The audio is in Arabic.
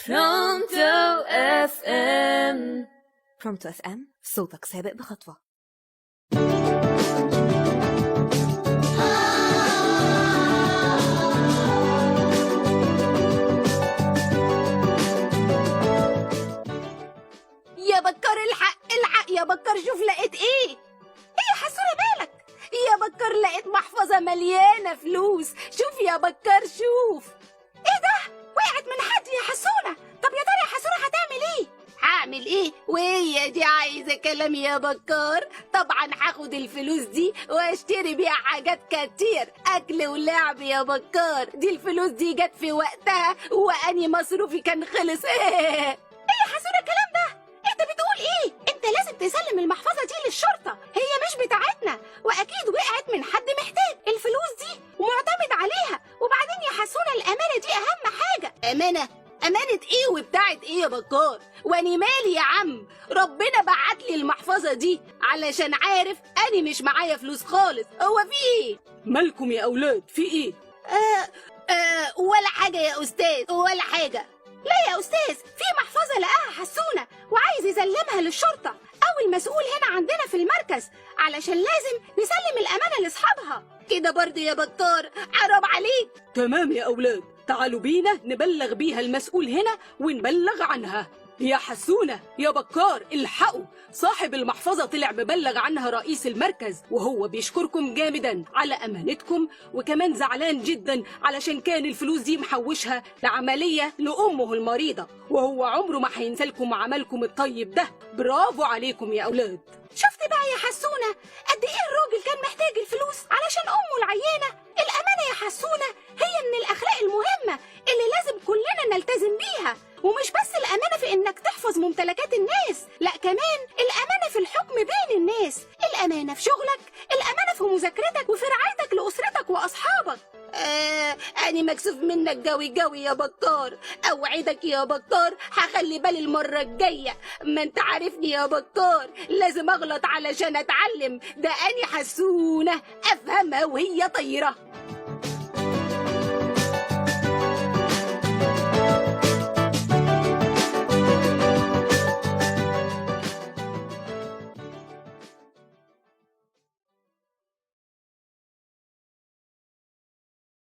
برونتو اف ام. برونتو اف ام، صوتك سابق بخطوة. يا بكر الحق يا بكر، شوف لقيت ايه يا حسونة مالك يا بكر؟ لقيت محفظة مليانة فلوس. شوف يا بكر شوف. ايه ده؟ وقعت من حد يا حسونة. طب يا ترى يا حسونة هتعمل ايه؟ هعمل ايه وهي دي عايزة كلام يا بكر؟ طبعا هاخد الفلوس دي واشتري بيها حاجات كتير، اكل ولعب يا بكر. دي الفلوس دي جت في وقتها واني مصروفي كان خلص. ايه يا حسونة الكلام ده؟ انت بتقول ايه؟ انت لازم تسلم المحفظة دي للشرطة، هي مش بتاعتنا واكيد وقعت من حد محتاج الفلوس دي ومعتمد عليها. وبعدين يا حسونة الامانة دي اهم حاجة. امانة ايه وبتاعت ايه يا بكار؟ واني مالي يا عم؟ ربنا بعت لي المحفظة دي علشان عارف اني مش معايا فلوس خالص. هو في ايه؟ مالكم يا اولاد؟ في ايه؟ ولا حاجة يا استاذ، ولا حاجة. لا يا أستاذ، في محفظة لقاها حسونة وعايز يسلمها للشرطة أو المسؤول هنا عندنا في المركز، علشان لازم نسلم الأمانة لأصحابها. كده برضه يا بكار، حرام عليك. تمام يا اولاد، تعالوا بينا نبلغ بيها المسؤول هنا ونبلغ عنها. يا حسونة يا بكار، الحقوا، صاحب المحفظة طلع مبلغ عنها رئيس المركز، وهو بيشكركم جامدا على أمانتكم، وكمان زعلان جدا علشان كان الفلوس دي محوشها لعملية لأمه المريضة، وهو عمره ما هينسى لكم عملكم الطيب ده. برافو عليكم يا أولاد. شفت بقى يا حسونة قد إيه الراجل كان محتاج الفلوس علشان أمه العيانة؟ الأمانة يا حسونة هي من الأخلاق المهمة اللي لازم كلنا نلتزم بيها. ومش بس الأمانة في إنك تحفظ ممتلكات الناس، لا كمان الأمانة في الحكم بين الناس، الأمانة في شغلك، الأمانة في مذاكرتك وفي رعايتك لأسرتك وأصحابك. أنا مكسوف منك جوي يا بكار. أوعدك يا بكار هخلي بالي المرة الجاية. ما أنت عارفني يا بكار، لازم أغلط علشان أتعلم. ده أنا حسونة أفهمها وهي طايرة.